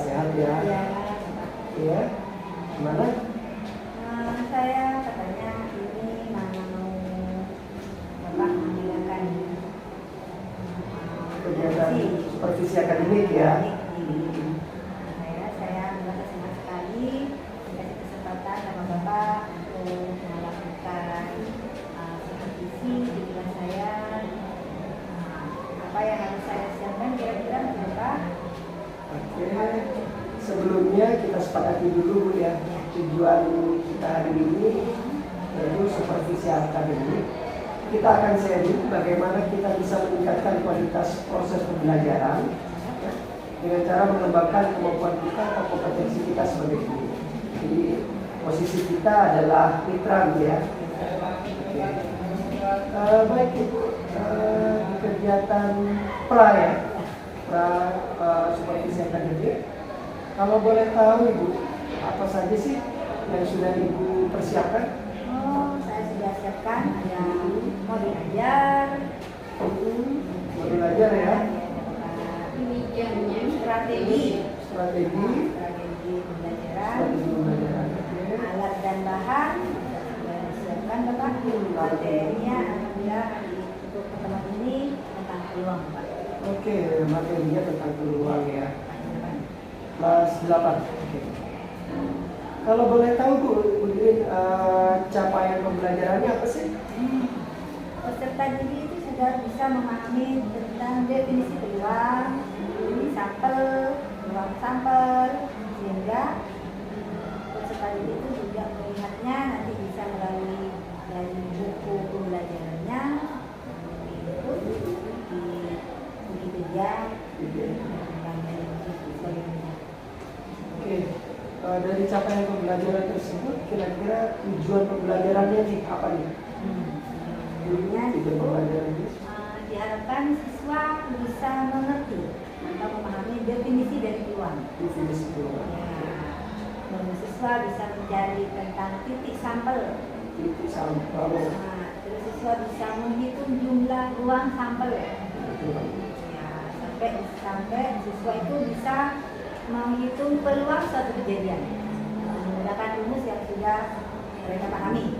sehat ya. Iya. Iya. Gimana? Saya katanya ini mau Bapak menjalankan Kegiatan supervisi akademik ya. Saya merasa senang sekali dikasih kesempatan sama Bapak untuk melakukan supervisi di kelas saya. Apa yang harus saya siapkan kira-kira Bapak? Oke. Sebelumnya kita sepakati dulu Bu ya. Tujuan kita hari ini yaitu supervisi akademik. Kita akan sharing bagaimana kita bisa meningkatkan kualitas proses pembelajaran dengan cara mengembangkan kemampuan kita atau kompetensi kita sebagai guru. Jadi posisi kita adalah mitra ya. Baik Ibu, di kegiatan pra ya, supervisi akademik. Kalau boleh tahu Ibu, apa saja sih yang sudah Ibu persiapkan? Saya sudah siapkan ada modul ajar, Modul ajar ya. Strategi pembelajaran. alat dan bahan sudah disiapkan Bapak. Materinya alhamdulillah untuk pertemuan ini tentang peluang Pak. Oke, materinya tentang peluang ya. Kelas 8. Oke. Kalau boleh tahu Bu, capaian pembelajarannya apa sih? Peserta didik itu sudah bisa memahami tentang definisi peluang, peluang sampel, sehingga peserta didik itu juga melihatnya nanti bisa melalui dari buku pembelajarannya, itu di Wikipedia, dan sebagainya. Oke. Dari capaian pembelajaran tersebut, kira-kira tujuan pembelajarannya nih apa nih? Tujuan pembelajarannya Diharapkan siswa bisa mengerti atau memahami definisi dari peluang. definisi peluang. Dan siswa bisa mencari tentang titik sampel. Titik sampel. Terus siswa bisa menghitung jumlah ruang sampel. Sampai siswa itu bisa menghitung peluang suatu kejadian menggunakan rumus yang sudah mereka pahami.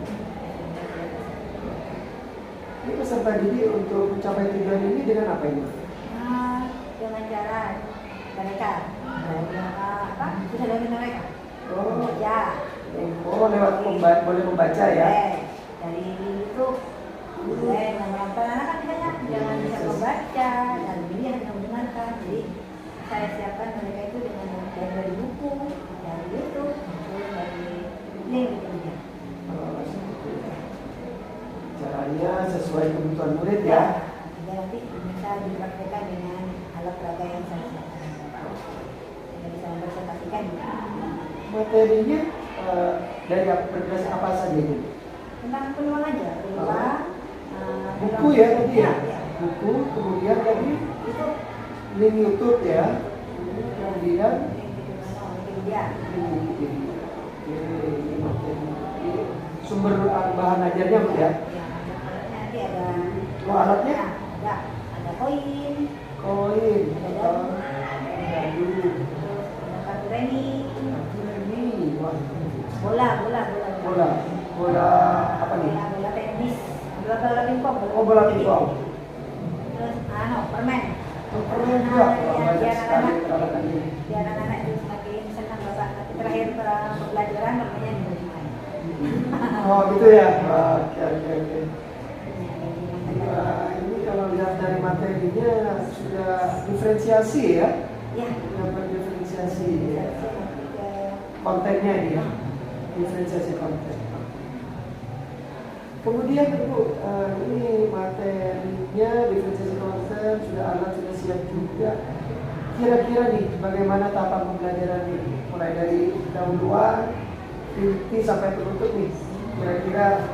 Ini peserta didik untuk mencapai tujuan ini dengan apa ini? Dengan cara mereka sudah dari mereka. Ya. Lewat boleh membaca ya? Dari itu boleh menonton anak kan misalnya jangan bisa membaca dan dia hanya mendengarkan. Jadi saya siapkan mereka itu dengan dari buku, dari YouTube, dari link gitu. Caranya sesuai kebutuhan murid ya? Nanti bisa dipraktekkan dengan alat peraga yang saya siapkan. Saya bisa mempresentasikan. Materinya dari berdasarkan apa saja ini? Tentang peluang aja, peluang. Buku ya tadi ya? Buku, kemudian tadi itu link YouTube ya? Kemudian sumber bahan ajarnya Bu ya? Nanti ada alatnya? Ada koin, ada dulu, ada kartu remi, bola apa nih? bola tenis, bola pingpong. Bola pingpong. Terus permen. Permen juga. Banyak sekali peralatan ini. Biar anak-anak itu semakin senang Bapak. Nanti terakhir pembelajaran namanya dimulai. Oh gitu ya. Oke. Ini kalau lihat dari materinya sudah diferensiasi ya? Ya. Dapat diferensiasi ya. Kontennya ini ya. Diferensiasi konten. Kemudian Bu, ini materinya diferensiasi konten, sudah alat sudah siap juga. Kira-kira nih bagaimana tahapan pembelajaran ini? Mulai dari pendahuluan, inti sampai penutup nih. Kira-kira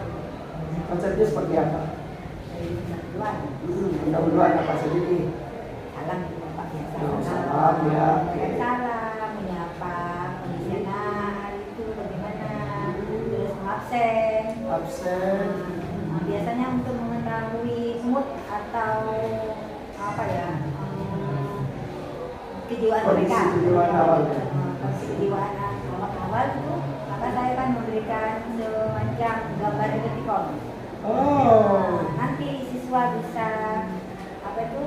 konsepnya seperti apa? Pendahuluan apa saja nih? Salam Bapak biasa. Salam ya. Salam, menyapa, pengisian hari itu bagaimana? Terus absen. Biasanya untuk mengetahui mood atau apa ya, kejiwaan Kondisi mereka. kejiwaan awal. Kondisi kejiwaan kelompok awal itu, maka saya akan memberikan semacam gambar emoticon. Oh. Nanti siswa bisa apa itu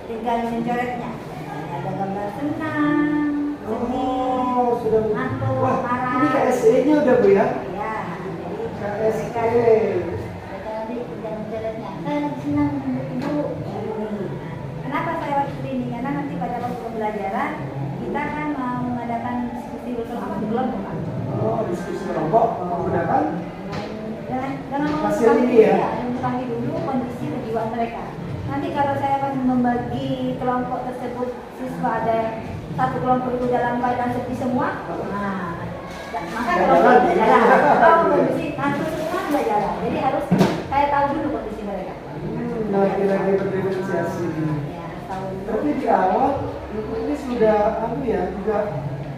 tinggal mencoretnya. Ada gambar senang, sedih, Oh, sudah. ngantuk, Wah, marah. ini KSE-nya udah Bu ya? Ya, jadi KSE. mereka nanti tinggal mencoretnya. Saya senang ibu. Kenapa saya waktu ini? Karena nanti pada waktu pembelajaran kita kan mau mengadakan diskusi bersama di kelompok. Oh, diskusi kelompok menggunakan Dengan hasil ini ya? mengetahui dulu kondisi kejiwaan mereka. Nanti kalau saya akan membagi kelompok tersebut, siswa ada satu kelompok itu dalam keadaan sepi semua, nah, maka kelompok itu jalan. Kalau kondisi nanti semua tidak jalan. Jadi harus saya tahu dulu kondisi mereka. Lagi-lagi berdifferensiasi. Ya, tahu dulu. Tapi di awal ini sudah ya juga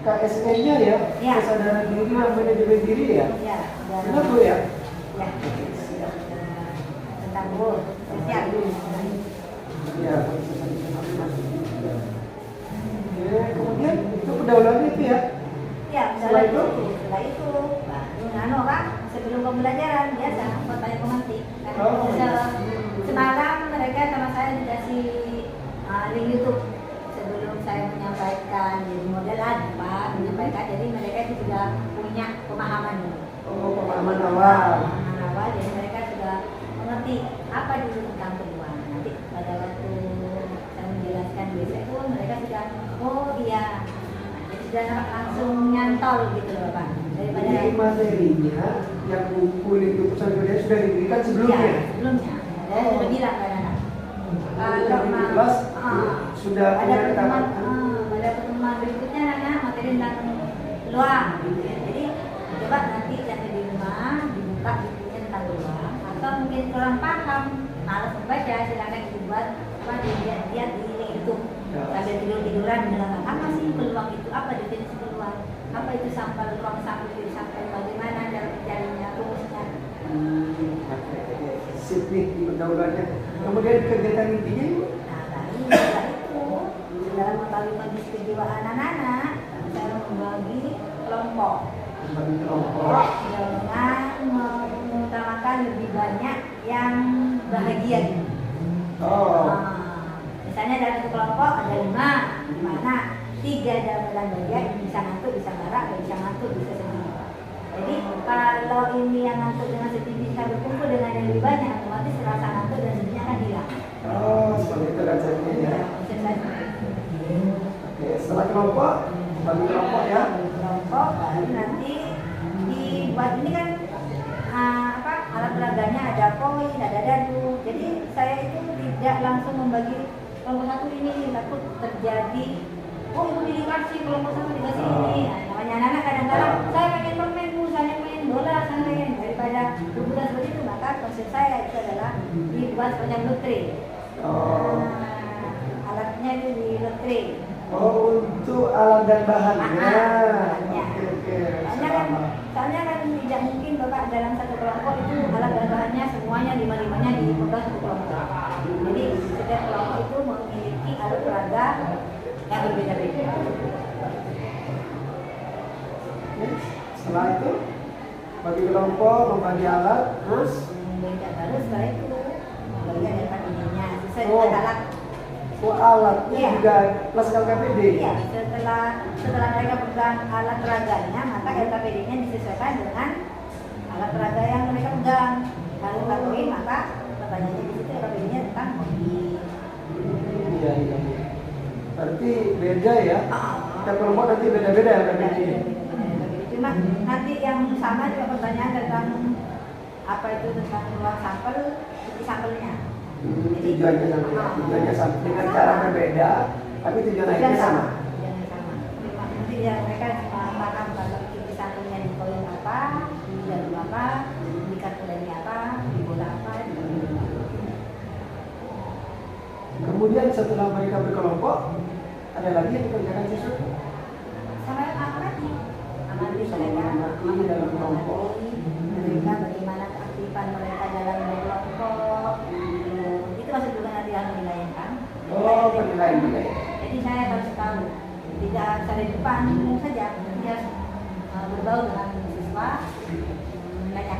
KSE-nya ya, Ya. kesadaran diri dan manajemen diri ya. Ya, Benar Bu ya? ya. Tentang Bu, siap. Ya. Oke, kemudian itu pendahuluan itu ya. Ya, Setelah itu? setelah itu, baru kan sebelum pembelajaran biasa bertanya pemantik. Oh. Semalam mereka sama saya dikasih link YouTube sebelum saya menyampaikan jadi modelan Pak menyampaikan, jadi mereka itu sudah punya pemahaman. Oh, pemahaman awal. Pemahaman awal, jadi mereka sudah mengerti apa dulu tentang peluang. Nanti pada waktu saya menjelaskan biasa itu mereka sudah oh iya, jadi sudah langsung nyantol gitu loh Pak. Daripada Jadi materinya yang buku itu pesan kerja sudah diberikan sebelumnya. ya, sebelumnya. Saya sudah bilang ke anak. Kalau Kelas sudah pada punya pertemuan, ketahuan. pada pertemuan berikutnya anak materi tentang peluang. Gitu ya. Jadi coba nanti nanti di rumah dibuka bukunya tentang peluang, atau mungkin kurang paham malas membaca, silakan dibuat apa dilihat di YouTube sambil tiduran mendengarkan apa sih peluang itu, apa definisi peluang, apa itu sampel ruang sampel itu sampel, bagaimana cara mencarinya, rumusnya. Sip nih di pendahuluannya. Kemudian kegiatan intinya Ibu? Nah, tadi setelah itu dalam mengetahui kondisi kejiwaan anak-anak, saya membagi kelompok. Bagi kelompok. Dengan mengutamakan lebih banyak yang bahagia. Oh. Misalnya dalam satu kelompok ada 5, di mana 3 dalam keadaan bahagia, bisa ngantuk, bisa marah, bisa ngantuk, bisa sedih. Jadi kalau ini yang ngantuk dengan sedih bisa berkumpul dengan yang lebih banyak, otomatis rasa ngantuk dan sedihnya akan hilang. Oh, seperti itu konsepnya ya. Oke, setelah kelompok, bagi kelompok ya. Kelompok baru nanti dibuat ini kan alat peraganya ada koin, ada dadu. Jadi saya itu tidak langsung membagi kelompok satu ini, takut terjadi oh itu dikasih kelompok satu dikasih ini. Nah, namanya anak-anak kadang-kadang saya pengen permen Bu, saya pengen bola, saya pengen, daripada rebutan seperti itu, maka konsep saya itu adalah dibuat semacam lotre. Oh. Alatnya itu di lotre. Oh, untuk alat dan bahannya. Ya. Oke. Soalnya kan tidak mungkin Bapak dalam satu kelompok itu alat dan bahannya semuanya lima-limanya dipegang satu kelompok. Jadi setiap kelompok itu memiliki alat peraga yang berbeda-beda. Setelah itu bagi kelompok, membagi alat, terus Beda baru setelah itu bagian dari ininya sesuai Oh. dengan alat. alatnya Iya. juga plus LKPD. Iya, setelah mereka pegang alat peraganya, maka LKPD-nya disesuaikan dengan alat peraga yang mereka pegang. Kalau koin, maka pertanyaannya di situ LKPD-nya tentang koin. Iya, iya. Berarti beda ya. Setiap kelompok nanti beda-beda LKPD-nya. Cuma nanti yang sama juga pertanyaan tentang apa itu tentang ruang sampel, isi sampelnya. Tujuannya sama, dengan cara berbeda, tapi tujuan akhirnya sama. Tujuannya sama. Nanti ya mereka paham kalau isi sampelnya di koin apa, di jarum apa, di kartu lainnya apa, di bola apa. Kemudian setelah mereka berkelompok, ada lagi yang dikerjakan siswa? Sama amati mereka, Amati dalam kelompok. mereka bagaimana keaktifan mereka dalam berkelompok. Itu masuk juga nanti yang penilaian kan. Oh, penilaian. Jadi saya harus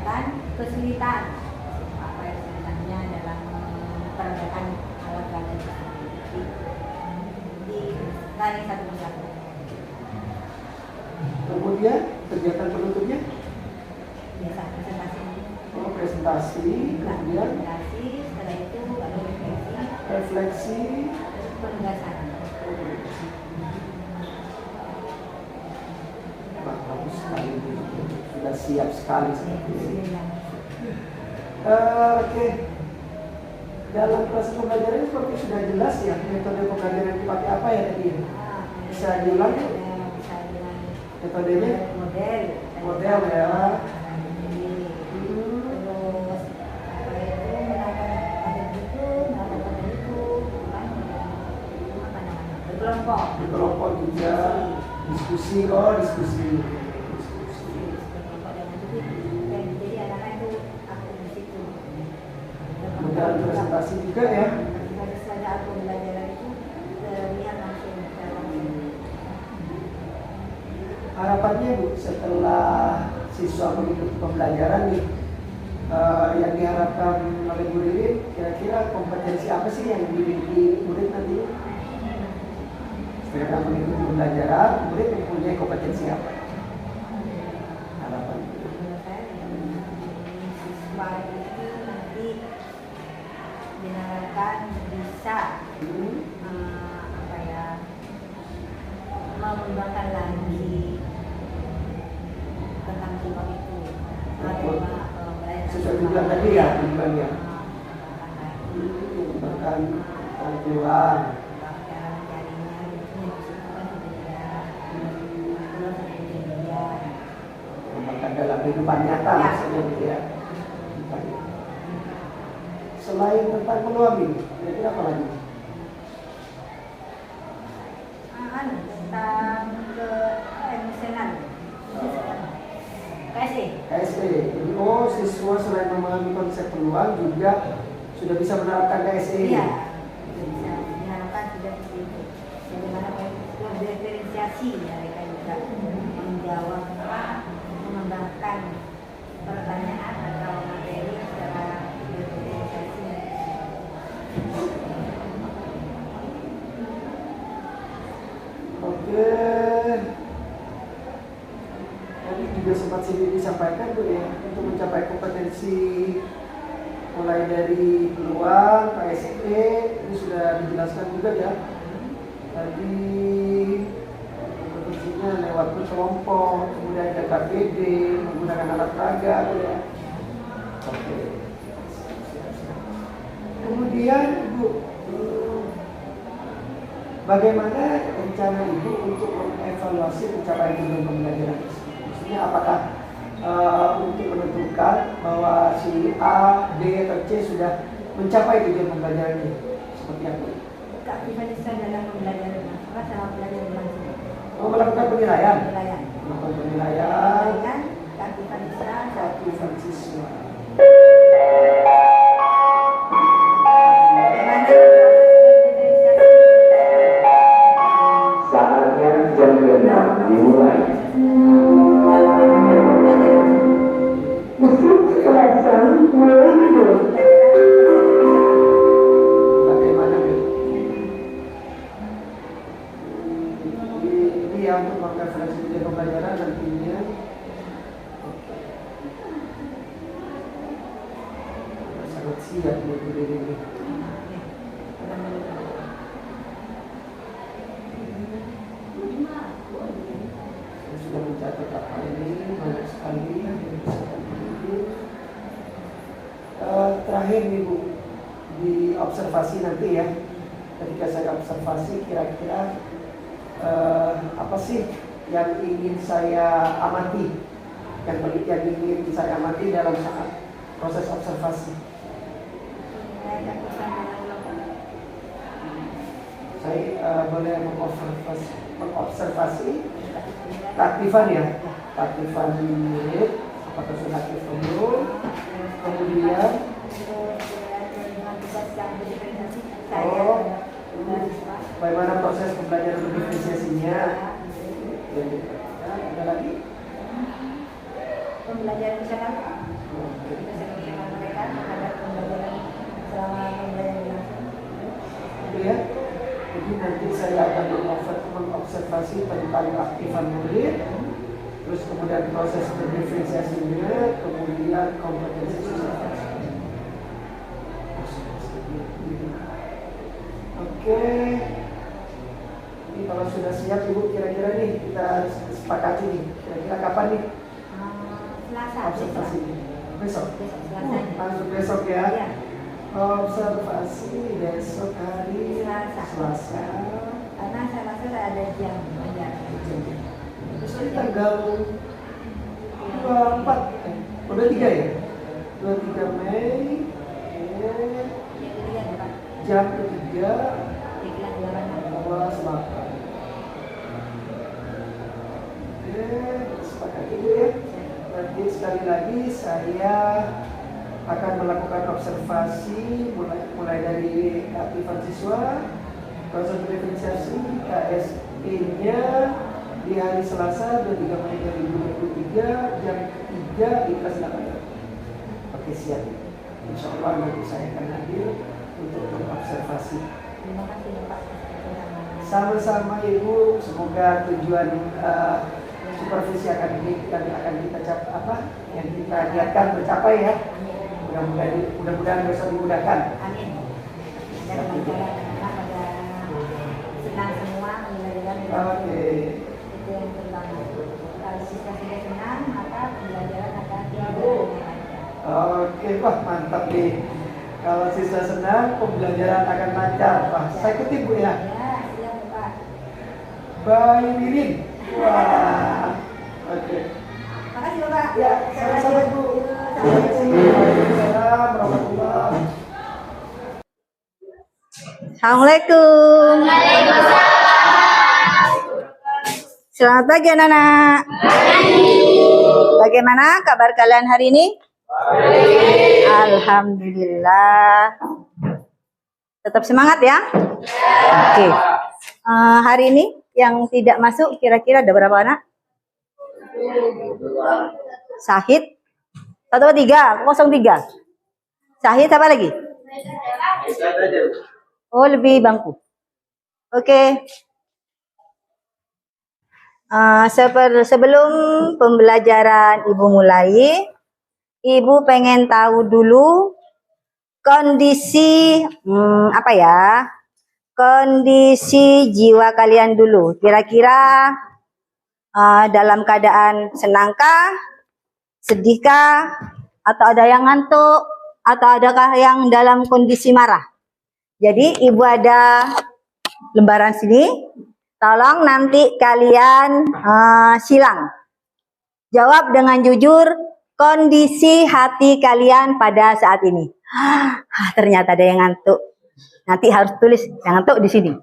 menanyakan kesulitan apa yang sebenarnya dalam penegakan alat peraga tersebut di tanya satu persatu. Kemudian kegiatan penutupnya Biasa presentasi. presentasi, kemudian Presentasi, setelah itu ada refleksi, penugasan. Wah, bagus sekali, sudah siap sekali seperti ini. Oke. Dalam proses pembelajaran seperti sudah jelas ya, metode pembelajaran yang dipakai apa ya tadi? Bisa diulang ya? Bisa diulang. Metodenya? Model ya. Terus apa itu ada buku, ada buku, apa namanya? Berkelompok. Berkelompok juga, diskusi. Jadi anak-anak itu aktif di situ. Kemudian presentasi juga ya. Harus ada pembelajaran itu terlihat langsung secara langsung. Harapannya Bu, setelah siswa mengikuti pembelajaran nih, yang diharapkan oleh Bu Ririn, kira-kira kompetensi apa sih yang dimiliki murid nanti? Setelah mengikuti pembelajaran, murid mempunyai kompetensi apa? Harapan. Menurut saya siswa itu nanti diharapkan bisa apa ya, mengembangkan lagi tentang sifat itu. Sesuai tujuan tadi ya, tujuannya. Mengembangkan pengetahuan. Cara mencarinya, biasanya di situ kan sudah Mengembangkan dalam kehidupan nyata maksudnya gitu ya. Selain tentang peluang ini, kira-kira apa lagi? tentang keemosional. KSE. KSE. Jadi siswa selain memahami konsep peluang juga sudah bisa menerapkan KSE. Iya. Bisa diharapkan sudah seperti itu. Bagaimana diferensiasi mereka juga menjawab mengembangkan pertanyaan atau materi secara diferensiasi. Oke. Tadi juga sempat disampaikan Bu ya, untuk mencapai kompetensi mulai dari peluang, KSE, ini sudah dijelaskan juga ya. Tadi kompetensinya lewat berkelompok, kemudian ada KPD, menggunakan alat peraga ya. Oke. Kemudian Ibu, bagaimana rencana Ibu untuk mengevaluasi pencapaian tujuan pembelajaran? Maksudnya apakah untuk menentukan bahwa si A, B, atau C sudah mencapai tujuan pembelajaran ini? Seperti apa? Kak bisa dalam pembelajaran, sama belajar langsung. Melakukan penilaian. Melakukan penilaian. Keaktifan siswa. Saatnya jam 6 dimulai. Bagaimana ini ya untuk mengreferensi tujuan pembelajaran nantinya. Sangat siap nih Bu Dede ini. Saya sudah mencatat apa ini banyak sekali. Terakhir nih Bu, di observasi nanti ya, ketika saya observasi kira-kira apa sih yang ingin saya amati, yang ingin saya amati dalam saat proses observasi. Saya boleh mengobservasi keaktifan ya, keaktifan murid, apakah sudah aktif belum, kemudian bagaimana proses pembelajaran diferensiasinya. Ada lagi? Pembelajaran misalkan tadi mengobservasi tentang aktifan murid, terus kemudian proses berdiferensiasinya, kemudian kompetensi sosial. Oke, ini kalau sudah siap Ibu, kira-kira nih kita sepakati nih, kira-kira kapan nih? Selasa. Observasi besok. Selasa. Langsung besok ya. Iya. Observasi besok hari Selasa. Karena saya rasa ada jam aja. Terus ini tanggal 24, udah 3 ya? 23 Mei. Jam ketiga. Bawah selatan. Oke, sepakat itu ya. Nanti sekali lagi saya akan melakukan observasi mulai dari aktifan siswa, proses diferensiasi KSE-nya di hari Selasa 23 Mei 2023 jam 3 di kelas 8. Oke, siap. Insya Allah nanti saya akan hadir untuk mengobservasi. Terima kasih Pak. Sama-sama Ibu, semoga tujuan supervisi akademik yang akan kita yang kita lihatkan tercapai ya. Mudah-mudahan bisa dimudahkan. Amin. Ada pembelajaran anak pada senang semua pembelajaran. Oke. Itu yang pertama. Kalau siswa sudah senang, maka pembelajaran akan lancar. Oke, wah mantap nih. Kalau siswa senang, pembelajaran akan lancar. Wah, saya kutip Bu ya. Ya, siap Pak. Bayi Mirin. Wah. Oke. Makasih Bapak. Ya, sama-sama Bu. Waalaikumsalam warahmatullahi. Assalamualaikum. Selamat pagi anak-anak. Bagaimana kabar kalian hari ini? Alhamdulillah. Tetap semangat ya. Oke. Hari ini yang tidak masuk kira-kira ada berapa anak? Syahid 103, 03. Syahid apa lagi? Oh, lebih bangku. Oke. Sebelum pembelajaran Ibu mulai, Ibu pengen tahu dulu kondisi kondisi jiwa kalian dulu. Kira-kira dalam keadaan senangkah, sedihkah, atau ada yang ngantuk, atau adakah yang dalam kondisi marah? Jadi Ibu ada lembaran sini. Tolong nanti kalian silang. Jawab dengan jujur kondisi hati kalian pada saat ini. Ternyata ada yang ngantuk. Nanti harus tulis yang ngantuk di sini.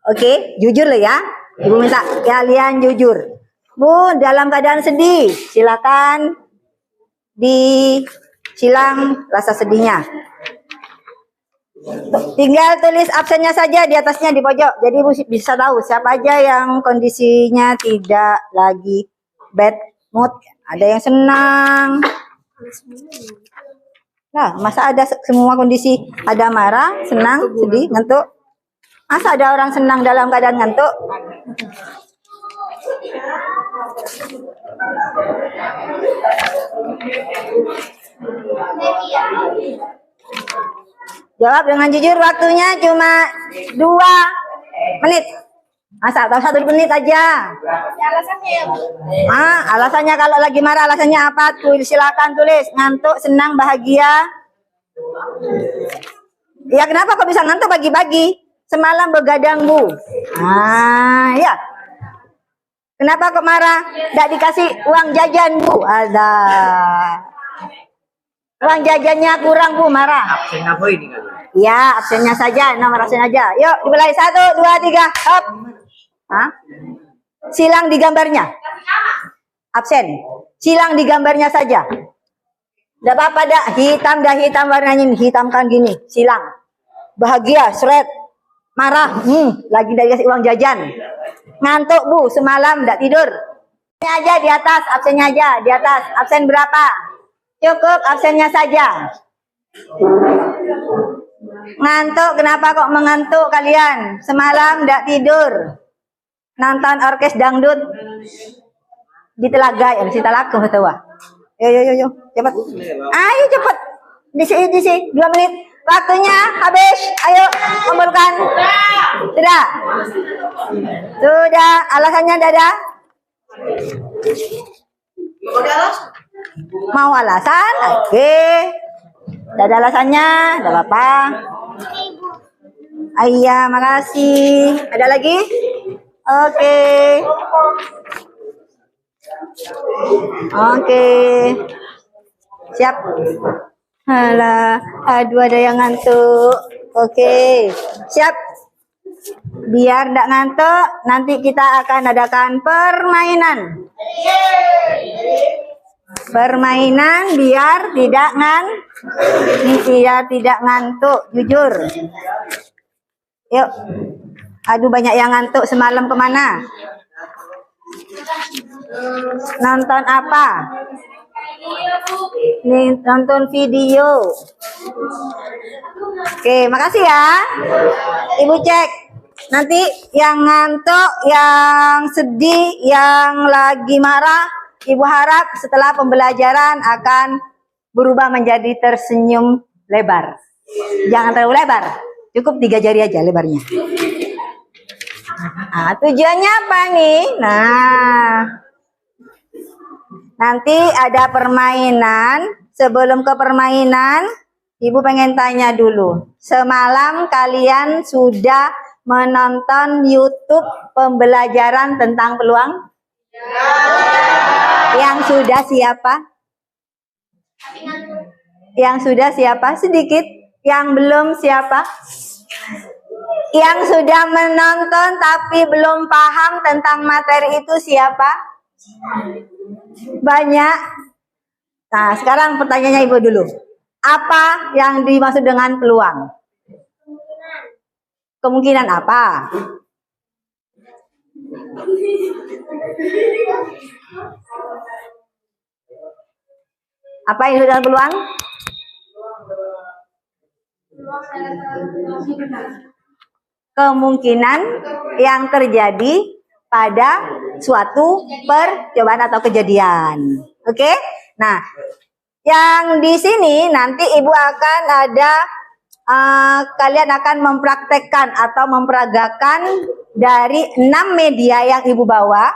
Oke, jujur loh ya. Ibu minta kalian jujur. Bu, dalam keadaan sedih, silakan disilang rasa sedihnya. Tinggal tulis absennya saja di atasnya di pojok. Jadi Ibu bisa tahu siapa aja yang kondisinya tidak lagi bad mood. Ada yang senang. Nah, masa ada semua kondisi? Ada marah, senang, sedih, ngantuk. Masa ada orang senang dalam keadaan ngantuk? Jawab dengan jujur, waktunya cuma 2 menit. Masa atau 1 menit aja. Alasannya ya Bu? Alasannya kalau lagi marah, alasannya apa? Silakan tulis. Ngantuk, senang, bahagia. Ya kenapa kok bisa ngantuk pagi-pagi? Semalam begadang Bu. Ya. Kenapa kok marah? Tidak dikasih uang jajan Bu. Ada. Uang jajannya kurang Bu, marah. Absen apa ini kan? Ya, absennya saja, nomor absen aja. Yuk, dimulai 1, 2, 3. Hop. Silang di gambarnya. Absen. Silang di gambarnya saja. Tidak apa-apa dah, dah hitam warnanya, hitamkan gini, silang. Bahagia, seret. Marah, lagi dari kasih uang jajan. Ngantuk Bu, semalam tidak tidur. Ini aja di atas, absennya aja di atas. Absen berapa? Cukup absennya saja. Ngantuk, kenapa kok mengantuk kalian? Semalam tidak tidur. Nonton orkes dangdut di telaga, ya, di telaga betul. Yo, cepat. Ayo cepat. Di sini, 2 menit. Waktunya habis. Ayo, kumpulkan. Sudah. Sudah. Alasannya dada. Mau alasan? Oke. Tidak ada alasannya, tidak apa-apa. Iya, makasih. Ada lagi? Oke. Oke. Siap. Alah, aduh ada yang ngantuk. Oke. Siap. Biar tidak ngantuk, nanti kita akan adakan permainan. Permainan biar tidak ngantuk, jujur. Yuk. Aduh banyak yang ngantuk semalam kemana? Nonton apa? Nih, nonton video. Oke, makasih ya. Ibu cek. Nanti yang ngantuk, yang sedih, yang lagi marah, Ibu harap setelah pembelajaran akan berubah menjadi tersenyum lebar. Jangan terlalu lebar, cukup 3 jari aja lebarnya. Nah, tujuannya apa nih? Nah, nanti ada permainan. Sebelum ke permainan, Ibu pengen tanya dulu. Semalam kalian sudah menonton YouTube pembelajaran tentang peluang? Yang sudah siapa? Yang sudah siapa? Sedikit. Yang belum siapa? Yang sudah menonton tapi belum paham tentang materi itu siapa? Banyak. Nah, sekarang pertanyaannya Ibu dulu. Apa yang dimaksud dengan peluang? Kemungkinan apa? Apa yang dimaksud dengan peluang? Kemungkinan yang terjadi pada suatu percobaan atau kejadian. Oke? Nah, yang di sini nanti Ibu akan ada kalian akan mempraktekkan atau memperagakan dari 6 media yang Ibu bawa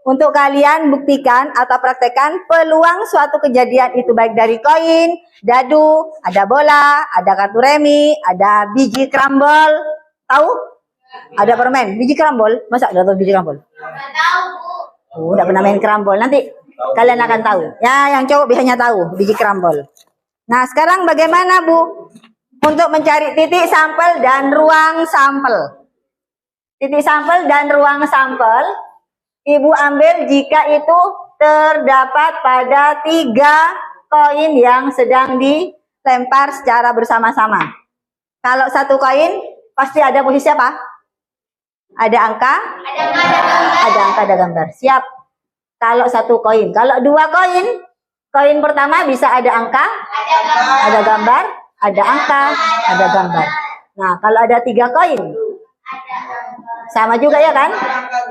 untuk kalian buktikan atau praktekkan peluang suatu kejadian itu, baik dari koin, dadu, ada bola, ada kartu remi, ada biji krambol. Tahu? Ada permen biji krambol. Masa udah tahu biji krambol? Nggak tahu, Bu. Udah pernah main krambol. Nanti kalian akan tahu. Ya, yang cowok biasanya tahu biji krambol. Nah, sekarang bagaimana, Bu? Untuk mencari titik sampel dan ruang sampel. Titik sampel dan ruang sampel, Ibu ambil jika itu terdapat pada 3 koin yang sedang dilempar secara bersama-sama. Kalau 1 koin, pasti ada posisi apa? Ada angka? Ada angka, ada gambar. Siap. Kalau 1 koin. Kalau 2 koin, koin pertama bisa ada angka, ada gambar, ada angka, ada gambar. Nah, kalau ada 3 koin, sama juga ya kan?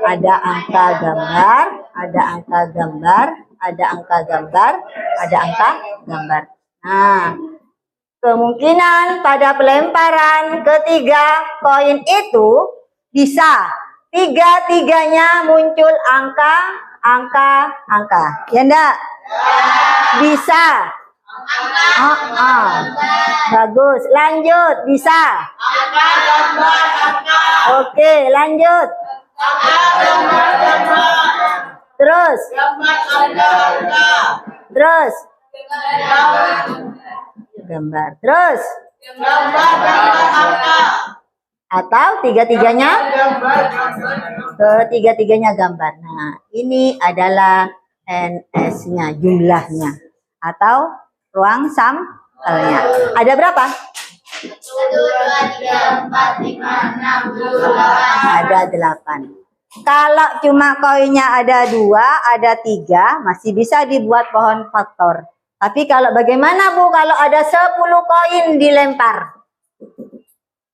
Ada angka gambar, ada angka gambar, ada angka gambar, ada angka gambar. Nah, kemungkinan pada pelemparan ketiga koin itu bisa 3-tiganya muncul angka. Ya enggak? Bisa. Bagus, lanjut, bisa. Oke, lanjut. Terus. Gambar. Terus. Atau 3-tiganya? Ketiga-tiganya gambar. Nah, ini adalah NS-nya, jumlahnya. Atau ruang sampelnya. Ada berapa? 1, 2, 3, 4, 5, 6, 7, 8. Ada 8. Kalau cuma koinnya ada 2, ada 3, masih bisa dibuat pohon faktor. Tapi kalau bagaimana, Bu, kalau ada 10 koin dilempar?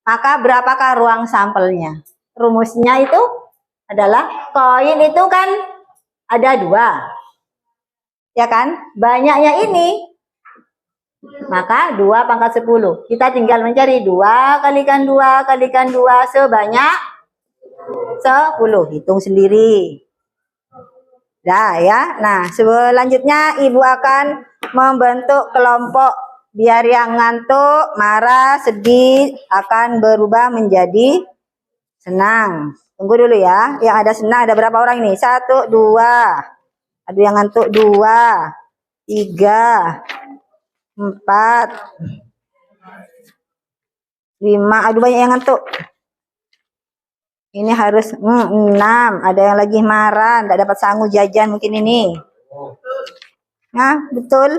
maka berapakah ruang sampelnya? Rumusnya itu adalah koin itu kan ada 2. Ya kan? Banyaknya ini. Maka 2 pangkat 10. Kita tinggal mencari 2 kalikan 2 kalikan 2 sebanyak 10. Hitung sendiri. Dah ya. Nah, selanjutnya Ibu akan membentuk kelompok biar yang ngantuk, marah, sedih akan berubah menjadi senang. Tunggu dulu ya. Yang ada senang ada berapa orang ini? 1, 2. Ada yang ngantuk 2, 3, 4, 5. Aduh, banyak yang ngantuk. Ini harus 6. Ada yang lagi marah, tidak dapat sangu jajan mungkin ini. Nah, betul.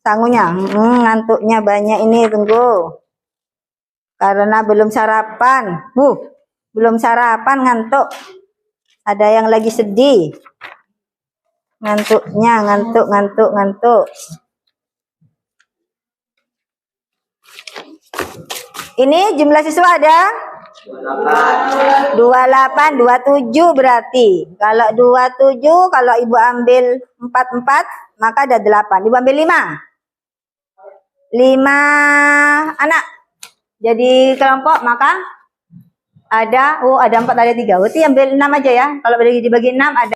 Sangunya. Ngantuknya banyak ini, tunggu. Karena belum sarapan. Belum sarapan ngantuk. Ada yang lagi sedih. Ngantuknya, ngantuk. Ini jumlah siswa ada 28, 27 berarti. Kalau 27, kalau Ibu ambil 44, maka ada 8. Ibu ambil 5. 5 anak. Jadi kelompok, maka ada 4, ada 3. Berarti ambil 6 aja ya. Kalau dibagi 6 ada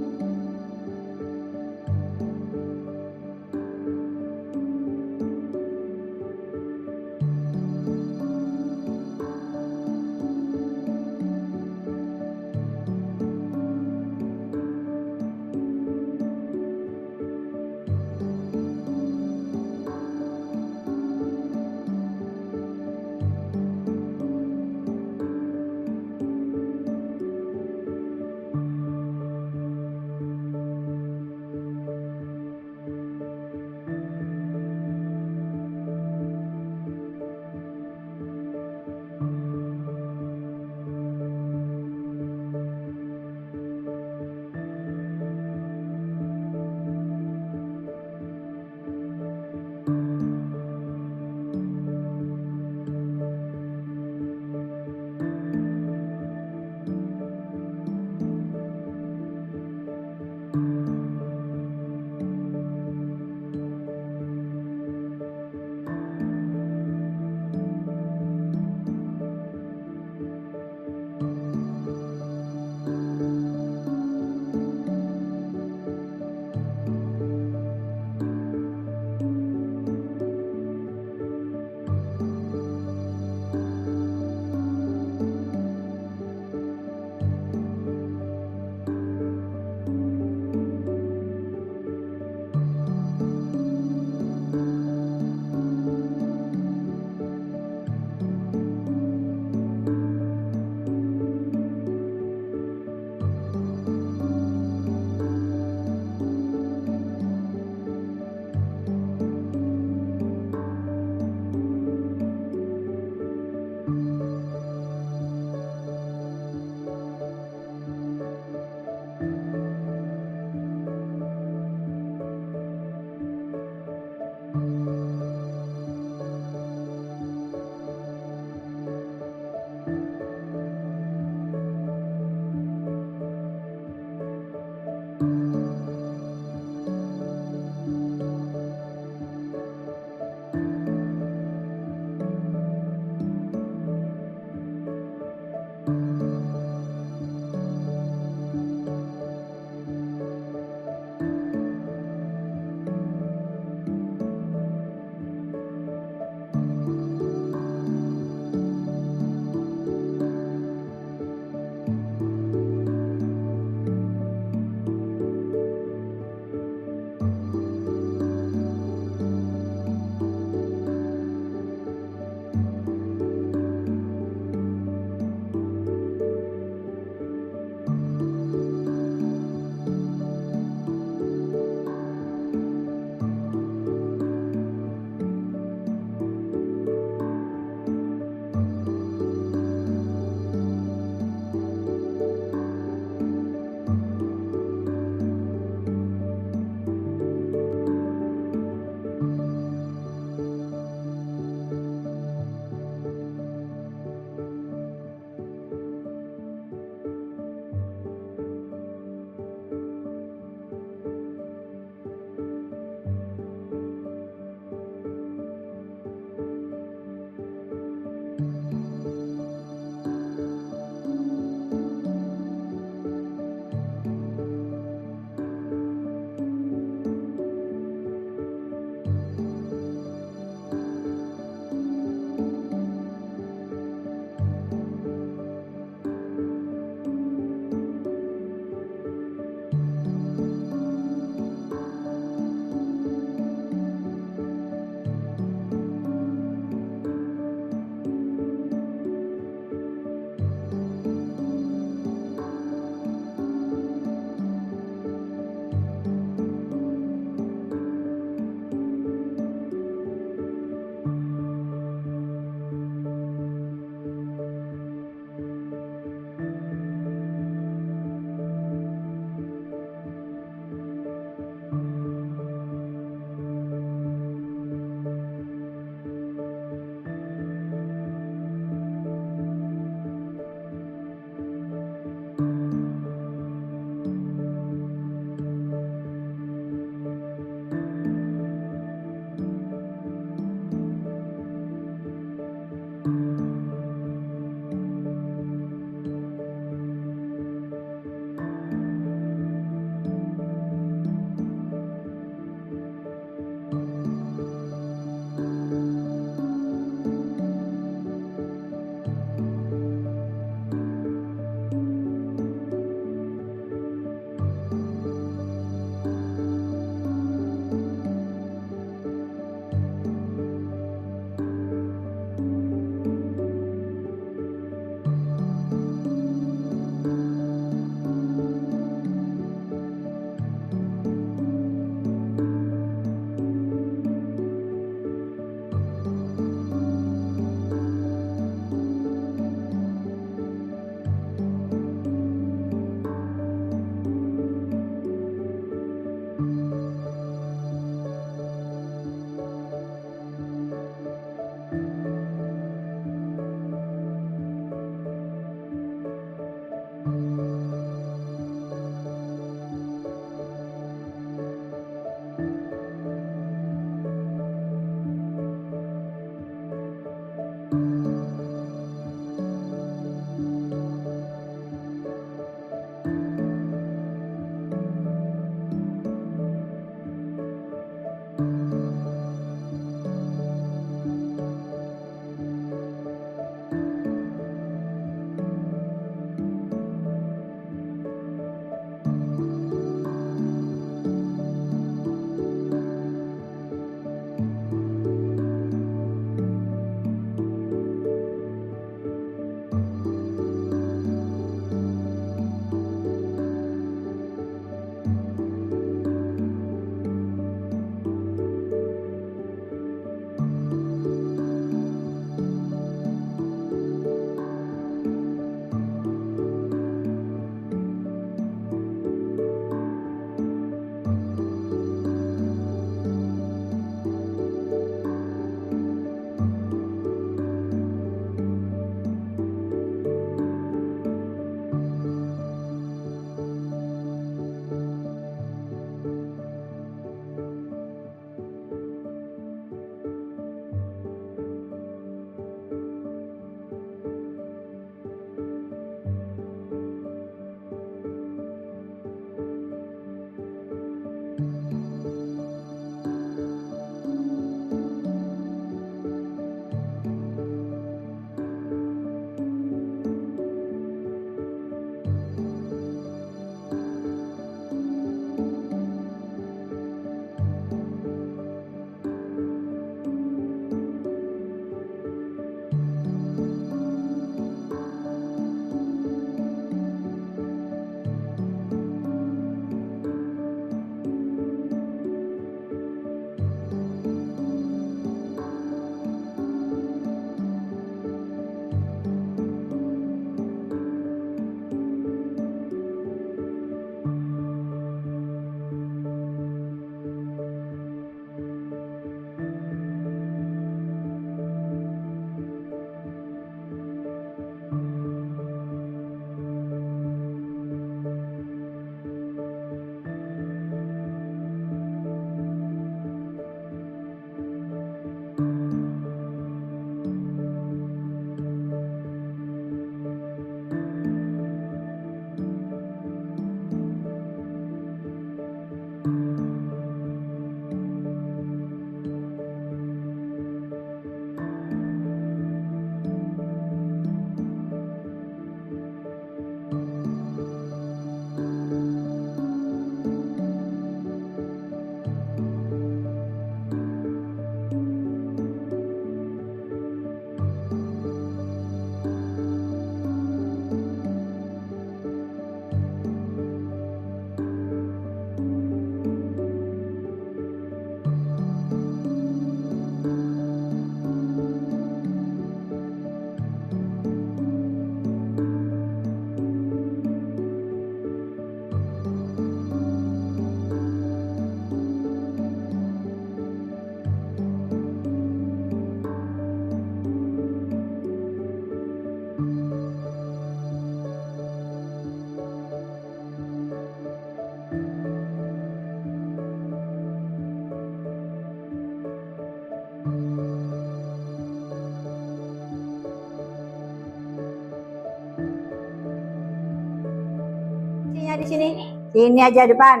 Bukunya di sini. Sini aja depan.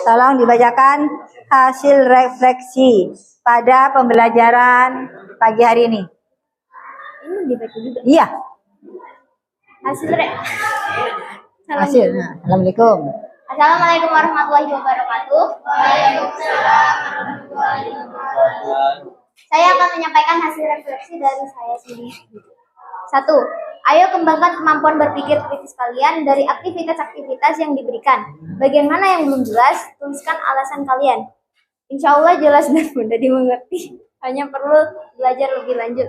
Tolong dibacakan hasil refleksi pada pembelajaran pagi hari ini. Ini dibaca juga. Iya. Hasil Hasil. Nah, Assalamualaikum. Assalamualaikum warahmatullahi wabarakatuh. Waalaikumsalam warahmatullahi wabarakatuh. Saya akan menyampaikan hasil refleksi dari saya sendiri. 1. Ayo kembangkan kemampuan berpikir kritis kalian dari aktivitas-aktivitas yang diberikan. Bagian mana yang belum jelas, tuliskan alasan kalian. Insya Allah jelas dan mudah dimengerti. Hanya perlu belajar lebih lanjut.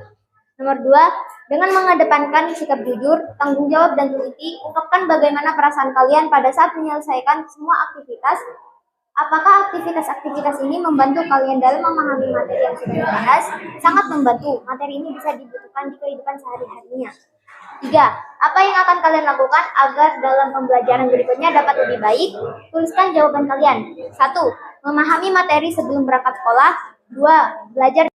Nomor 2, dengan mengedepankan sikap jujur, tanggung jawab, dan teliti, ungkapkan bagaimana perasaan kalian pada saat menyelesaikan semua aktivitas. Apakah aktivitas-aktivitas ini membantu kalian dalam memahami materi yang sudah dibahas? Sangat membantu. Materi ini bisa dibutuhkan di kehidupan sehari-harinya. 3. Apa yang akan kalian lakukan agar dalam pembelajaran berikutnya dapat lebih baik? Tuliskan jawaban kalian. 1. Memahami materi sebelum berangkat sekolah. 2. Belajar.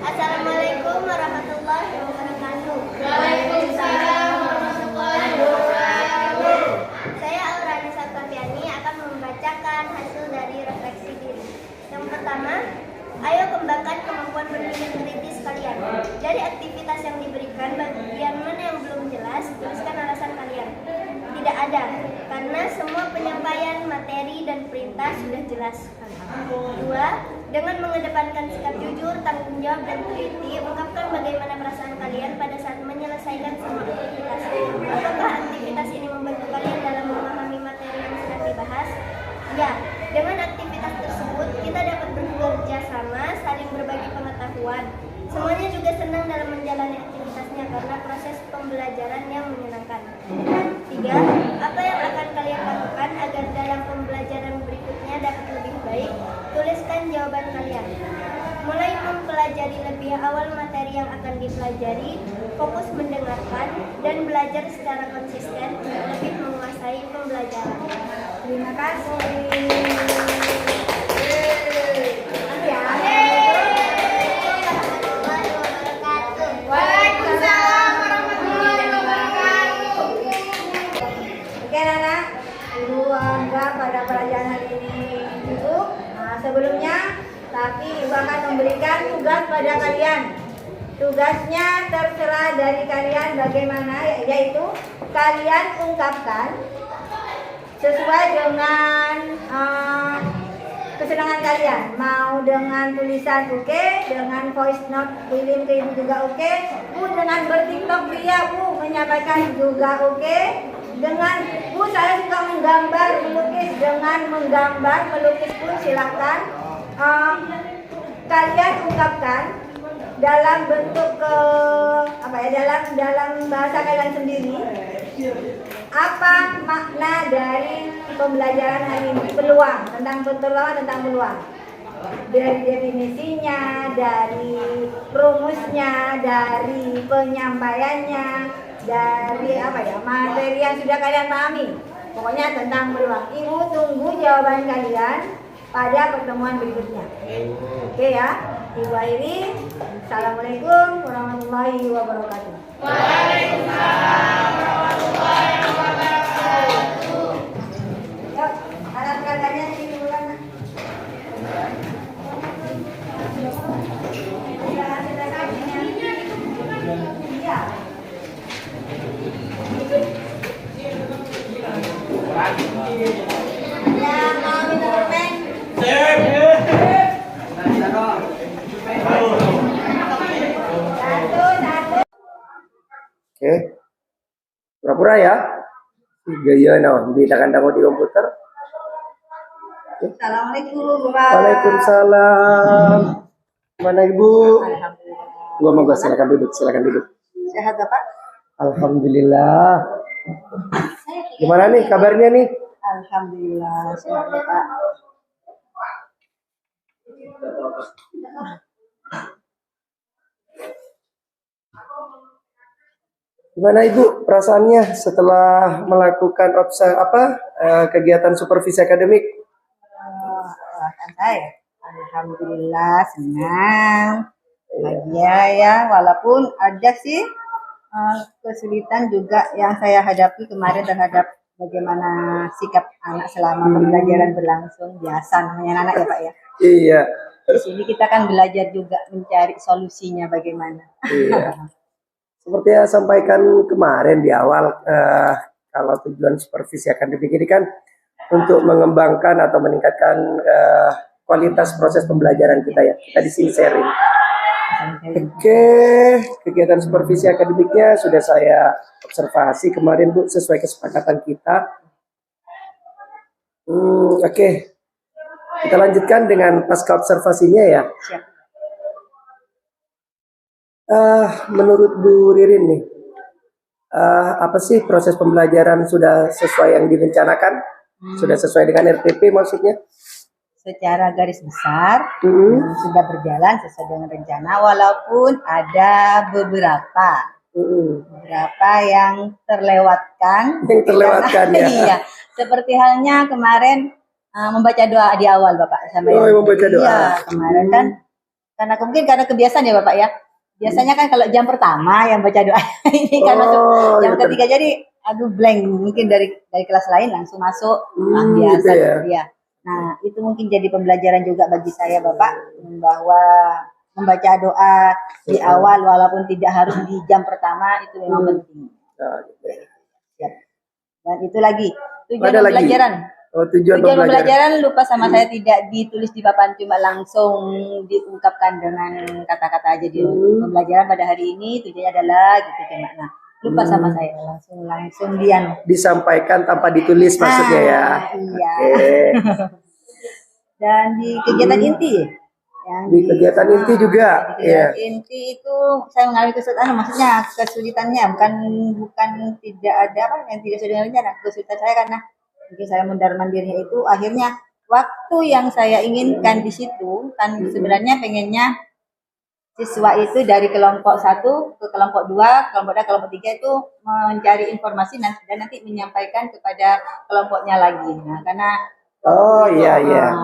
Assalamualaikum warahmatullahi wabarakatuh. Waalaikumsalam warahmatullahi wabarakatuh. Saya Aurani Sarkaviani akan membacakan hasil dari refleksi diri. Yang pertama, ayo kembangkan kemampuan berpikir kritis kalian. Dari aktivitas yang diberikan, bagian mana yang belum jelas, tuliskan alasan kalian. Tidak ada, karena semua penyampaian materi dan perintah sudah jelas. 2. Dengan mengedepankan sikap jujur, tanggung jawab, dan teliti, ungkapkan bagaimana perasaan kalian pada saat menyelesaikan semua aktivitas. Apakah aktivitas ini membantu kalian dalam memahami materi yang sedang dibahas? Ya, dengan aktivitas tersebut kita dapat bekerja sama, saling berbagi pengetahuan. Semuanya juga senang dalam menjalani aktivitasnya karena proses pembelajaran yang menyenangkan. 3. Apa yang akan kalian lakukan agar dalam pembelajaran berikutnya dapat lebih baik? Tuliskan jawaban kalian. Mulai mempelajari lebih awal materi yang akan dipelajari, fokus mendengarkan, dan belajar secara konsisten untuk lebih menguasai pembelajaran. Terima kasih. Waalaikumsalam warahmatullahi wabarakatuh. Oke anak-anak, Ibu anggap pada pelajaran hari ini cukup. Nah, sebelumnya, tapi Ibu akan memberikan tugas pada kalian. Tugasnya terserah dari kalian bagaimana, yaitu kalian ungkapkan sesuai dengan kesenangan kalian. Mau dengan tulisan oke, dengan voice note kirim ke Ibu juga oke, Bu dengan bertiktok via Bu menyampaikan juga oke. Dengan Bu saya suka menggambar, melukis, dengan menggambar, melukis pun silakan. Kalian ungkapkan dalam bentuk dalam bahasa kalian sendiri apa makna dari pembelajaran hari ini. Peluang, tentang peluang, dari definisinya, dari rumusnya, dari penyampaiannya, dari materi yang sudah kalian pahami. Pokoknya tentang peluang. Ibu tunggu jawaban kalian pada pertemuan berikutnya. Oke ya, Ibu akhiri. Assalamualaikum warahmatullahi wabarakatuh. Waalaikumsalam warahmatullahi wabarakatuh. Yuk, alat katanya sini dulu kan. Iya. Ya, mau minta permen? Satu. Oke, pura-pura ya. Gaya no, dibedakan tamu di komputer. Assalamualaikum, Bapak. Waalaikumsalam. Mana Ibu? Gua mau silakan duduk. Sehat, Bapak? Alhamdulillah. Saya Gimana nih kabarnya nih? Alhamdulillah sehat ya, Pak. Gimana Ibu perasaannya setelah melakukan kegiatan supervisi akademik? Perasaan saya, alhamdulillah senang, bahagia ya. Walaupun ada sih kesulitan juga yang saya hadapi kemarin terhadap bagaimana sikap anak selama pembelajaran berlangsung. Biasa namanya anak ya Pak ya. Iya. Di sini kita kan belajar juga mencari solusinya bagaimana. Iya. Seperti yang sampaikan kemarin di awal, kalau tujuan supervisi akademik ini kan untuk mengembangkan atau meningkatkan kualitas proses pembelajaran kita ya. Kita di sini sharing. Oke, kegiatan supervisi akademiknya sudah saya observasi kemarin Bu, sesuai kesepakatan kita. Oke, kita lanjutkan dengan pasca observasinya ya. Siap. Menurut Bu Ririn nih, apa sih proses pembelajaran sudah sesuai yang direncanakan? Sudah sesuai dengan RTP maksudnya? Secara garis besar sudah berjalan sesuai dengan rencana, walaupun ada beberapa yang terlewatkan. Yang terlewatkan ya. Iya, seperti halnya kemarin membaca doa di awal Bapak sama membaca doa. Iya, kemarin kan karena kebiasaan ya Bapak ya. Biasanya kan kalau jam pertama yang baca doa ini kan masuk jam ketiga, jadi aduh blank, mungkin dari kelas lain langsung masuk biasa gitu ya. Nah, itu mungkin jadi pembelajaran juga bagi saya Bapak, bahwa membaca doa di awal walaupun tidak harus di jam pertama itu memang penting. Ya. Dan itu lagi tujuan pembelajaran. Tujuan pembelajaran lupa sama saya tidak ditulis di papan, cuma langsung diungkapkan dengan kata-kata aja di pembelajaran pada hari ini tujuannya adalah gitu cuma. Nah, lupa sama saya langsung disampaikan tanpa ditulis maksudnya ya. Iya. Okay. Dan di kegiatan inti di kegiatan inti juga ya. Inti itu saya mengalami kesulitan, maksudnya kesulitannya bukan tidak ada yang tidak sesuai dengan rencana. Kesulitan saya karena mungkin saya mandirinya itu akhirnya waktu yang saya inginkan di situ kan sebenarnya pengennya siswa itu dari kelompok 1 ke kelompok 2, kelompok 2, kelompok 3 itu mencari informasi dan nanti menyampaikan kepada kelompoknya lagi. Nah, karena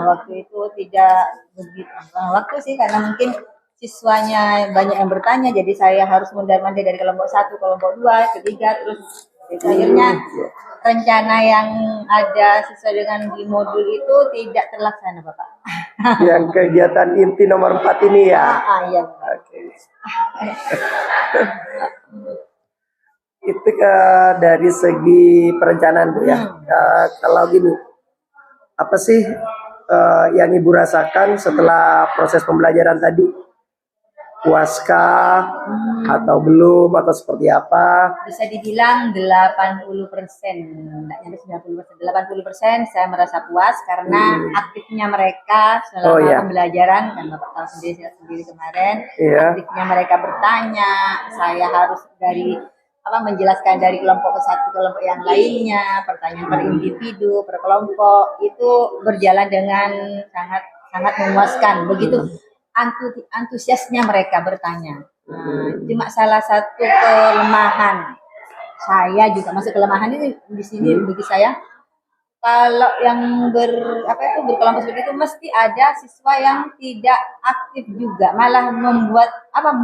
waktu itu tidak begitu waktu sih, karena mungkin siswanya banyak yang bertanya, jadi saya harus mondar-mandir dari kelompok 1, kelompok 2, ketiga, terus akhirnya rencana yang ada sesuai dengan di modul itu tidak terlaksana Bapak. Yang kegiatan inti nomor 4 ini ya? Iya. Oke. Itu dari segi perencanaan Bu ya. Kalau gini, apa sih yang Ibu rasakan setelah proses pembelajaran tadi? Puaskah atau belum atau seperti apa? Bisa dibilang 80%, tidak nyampe 90%. 80% saya merasa puas karena aktifnya mereka selama pembelajaran, kan Bapak tahu sendiri kemarin, aktifnya mereka bertanya, saya harus menjelaskan dari kelompok ke satu kelompok yang lainnya, pertanyaan per individu, per kelompok itu berjalan dengan sangat memuaskan. Begitu antusiasnya mereka bertanya. Cuma salah satu kelemahan saya juga, masuk kelemahan ini di sini bagi saya, kalau yang berkelompok seperti itu mesti ada siswa yang tidak aktif juga, malah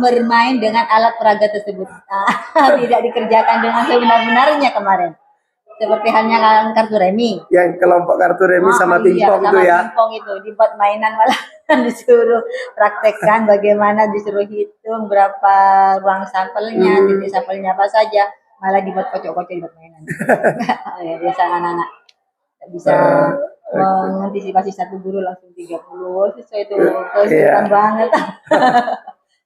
bermain dengan alat peraga tersebut. Tidak dikerjakan dengan sebenar-benarnya kemarin. Seperti halnya kartu remi. Yang kelompok kartu remi sama pingpong itu ya. Pingpong itu dibuat mainan, malah disuruh praktekkan bagaimana, disuruh hitung berapa ruang sampelnya, titik sampelnya apa saja, malah dibuat kocok-kocok, dibuat mainan. Biasa anak-anak tak bisa mengantisipasi satu guru langsung 30 siswa itu kesulitan banget.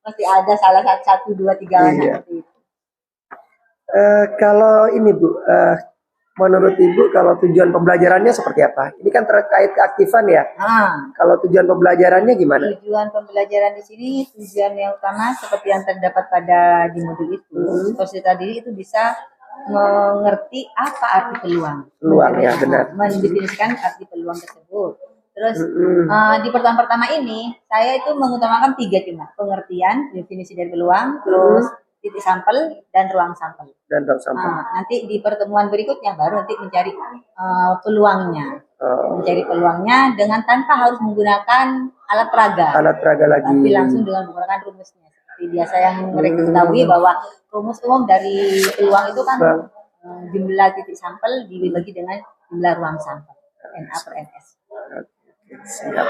Masih ada salah satu, dua, tiga anak seperti itu. Kalau ini Bu, menurut Ibu kalau tujuan pembelajarannya seperti apa? Ini kan terkait keaktifan ya. Kalau tujuan pembelajarannya gimana? Tujuan pembelajaran di sini, tujuan yang utama seperti yang terdapat pada di modul itu, seperti tadi itu bisa mengerti apa arti peluang. Peluang, ya, benar. Mendefinisikan arti peluang tersebut. Terus di pertama-pertama ini saya itu mengutamakan 3 cuma pengertian, definisi dari peluang, terus titik sampel dan ruang sampel. Nanti di pertemuan berikutnya baru nanti mencari peluangnya. Mencari peluangnya dengan tanpa harus menggunakan alat peraga. Alat peraga lagi. Tapi langsung dengan menggunakan rumusnya. Seperti biasa yang mereka ketahui bahwa rumus umum dari peluang itu kan jumlah titik sampel dibagi dengan jumlah ruang sampel. NA per NS. Siap.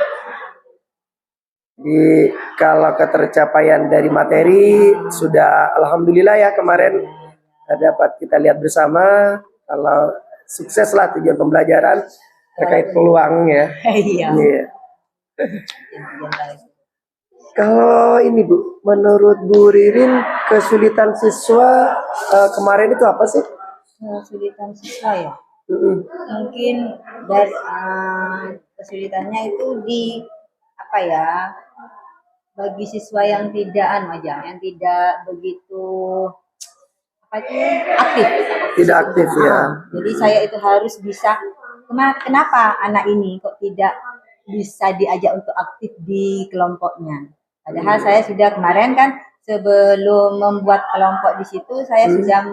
Jadi kalau ketercapaian dari materi sudah alhamdulillah ya, kemarin dapat kita lihat bersama kalau sukseslah tujuan pembelajaran terkait peluang ya. Iya. Kalau ini Bu, menurut Bu Ririn kesulitan siswa kemarin itu apa sih? Kesulitan siswa ya. Mungkin dari kesulitannya itu di apa ya, bagi siswa yang tidak yang tidak begitu aktif. Tidak aktif ya. Jadi saya itu harus bisa, kenapa anak ini kok tidak bisa diajak untuk aktif di kelompoknya. Padahal saya sudah kemarin kan sebelum membuat kelompok di situ saya sudah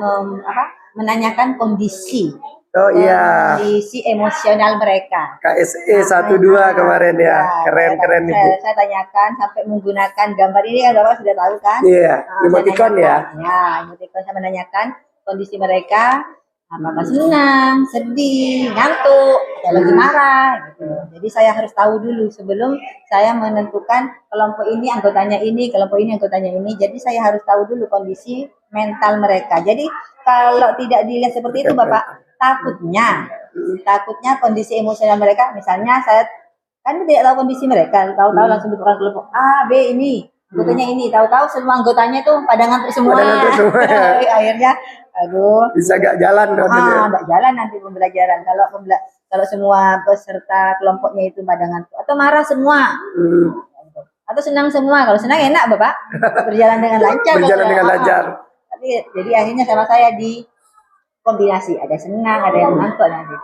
menanyakan kondisi. Kondisi emosional mereka. KSE 12 kemarin ya. Keren Saya tanyakan sampai menggunakan gambar ini kan Bapak sudah tahu kan? Iya, emoticon ya. Ya, emoticon. Saya menanyakan kondisi mereka, apakah senang, sedih, ngantuk, atau lagi marah gitu. Jadi saya harus tahu dulu sebelum saya menentukan kelompok ini anggotanya ini, kelompok ini anggotanya ini. Jadi saya harus tahu dulu kondisi mental mereka. Jadi kalau tidak dilihat seperti itu Bapak, takutnya kondisi emosional mereka, misalnya saya kan tidak tahu kondisi mereka, tahu-tahu langsung bentukan kelompok A, B ini, anggotanya ini, tahu-tahu semua anggotanya itu pada ngantuk semua. Akhirnya, aduh. Bisa gak jalan gak jalan nanti pembelajaran kalau semua peserta kelompoknya itu pada ngantuk atau marah semua. Atau senang semua. Kalau senang enak Bapak, berjalan dengan lancar. Tapi jadi akhirnya sama saya di kombinasi, ada senang, ada yang ngantuk nanti.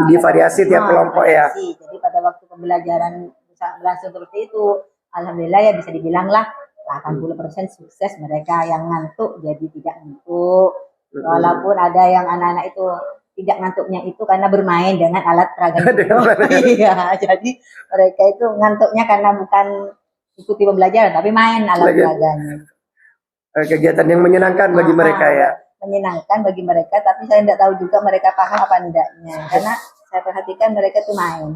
Di variasi tiap kelompok ya. Jadi pada waktu pembelajaran berlangsung seperti itu, alhamdulillah ya bisa dibilang lah 80% sukses mereka yang ngantuk jadi tidak ngantuk. Walaupun ada yang anak-anak itu tidak ngantuknya itu karena bermain dengan alat peraga. Iya, jadi mereka itu ngantuknya karena bukan ikuti pembelajaran tapi main alat peraganya. Kegiatan yang menyenangkan bagi mereka ya. Menyenangkan bagi mereka, tapi saya tidak tahu juga mereka paham apa enggaknya, karena saya perhatikan mereka itu main.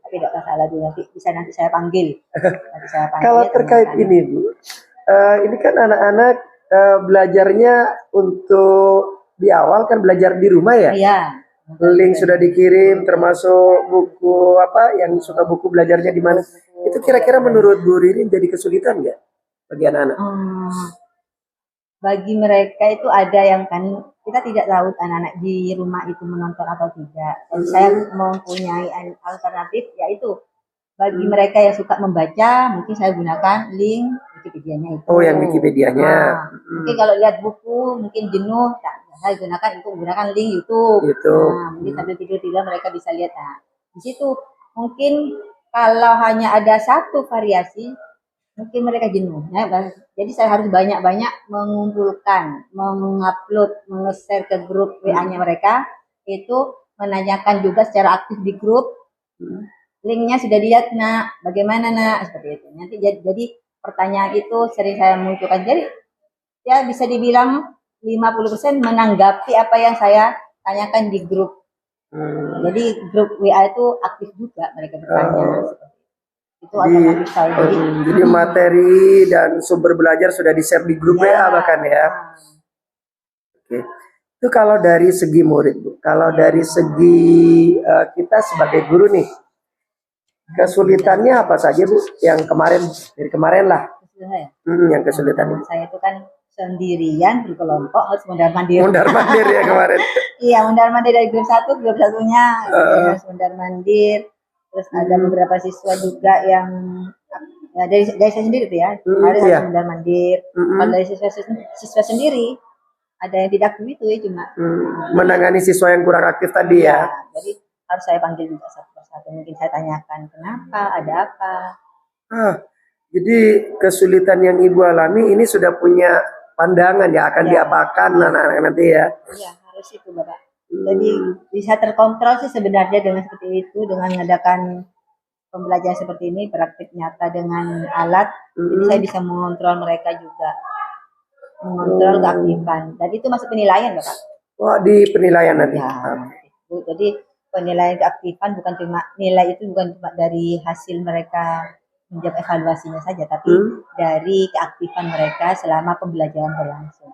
Tapi tidak masalah juga, nanti saya panggil. Kalau terkait ini Bu, ini kan anak-anak belajarnya untuk di awal kan belajar di rumah ya. Iya. Link sudah dikirim, termasuk buku yang suka buku belajarnya di mana. Itu kira-kira menurut Bu Ririn jadi kesulitan nggak bagi anak-anak? Bagi mereka itu ada yang kan kita tidak tahu anak-anak di rumah itu menonton atau tidak. Dan saya mempunyai alternatif, yaitu bagi mereka yang suka membaca, mungkin saya gunakan link Wikipedia-nya itu. Oh, yang Wikipedia-nya. Mungkin kalau lihat buku mungkin jenuh, saya gunakan link YouTube. Mungkin sambil tidur-tidur mereka bisa lihat. Nah, di situ mungkin kalau hanya ada satu variasi, mungkin mereka jenuh. Ya, jadi saya harus banyak-banyak mengumpulkan, mengupload, nge-share ke grup WA-nya mereka, itu menanyakan juga secara aktif di grup. Linknya sudah dilihat Nak, bagaimana Nak, seperti itu. Nanti jadi pertanyaan itu sering saya munculkan. Jadi ya bisa dibilang 50% menanggapi apa yang saya tanyakan di grup. Jadi grup WA itu aktif juga mereka bertanya. Itu alternatif saya. Jadi materi dan sumber belajar sudah di-share di grup WA bahkan ya. Oke. Itu kalau dari segi murid Bu. Kalau dari segi kita sebagai guru nih, kesulitannya apa saja Bu? Yang dari kemarin lah. Yang kesulitan ini. Saya itu kan sendirian berkelompok harus mondar-mandir. Mondar-mandir ya kemarin. Iya, mondar-mandir dari grup 1 ke grup 1-nya. Harus mondar-mandir. Terus ada beberapa siswa juga yang dari saya sendiri tuh ya, harus mondar-mandir. Kalau dari siswa sendiri ada yang tidak aktif itu ya cuma Menangani siswa yang kurang aktif tadi ya. jadi harus saya panggil juga satu persatu, mungkin saya tanyakan kenapa, ada apa. Jadi kesulitan yang Ibu alami ini sudah punya pandangan ya akan diapakan anak-anak nanti ya. Iya, harus itu Bapak. Jadi bisa terkontrol sih sebenarnya dengan seperti itu, dengan mengadakan pembelajaran seperti ini, praktik nyata dengan alat. Jadi saya bisa mengontrol mereka juga, mengontrol keaktifan. Dan itu masuk penilaian Bapak. Wah, di penilaian nanti. Ya, jadi penilaian keaktifan bukan cuma nilai itu bukan cuma dari hasil mereka menjawab evaluasinya saja, tapi dari keaktifan mereka selama pembelajaran berlangsung.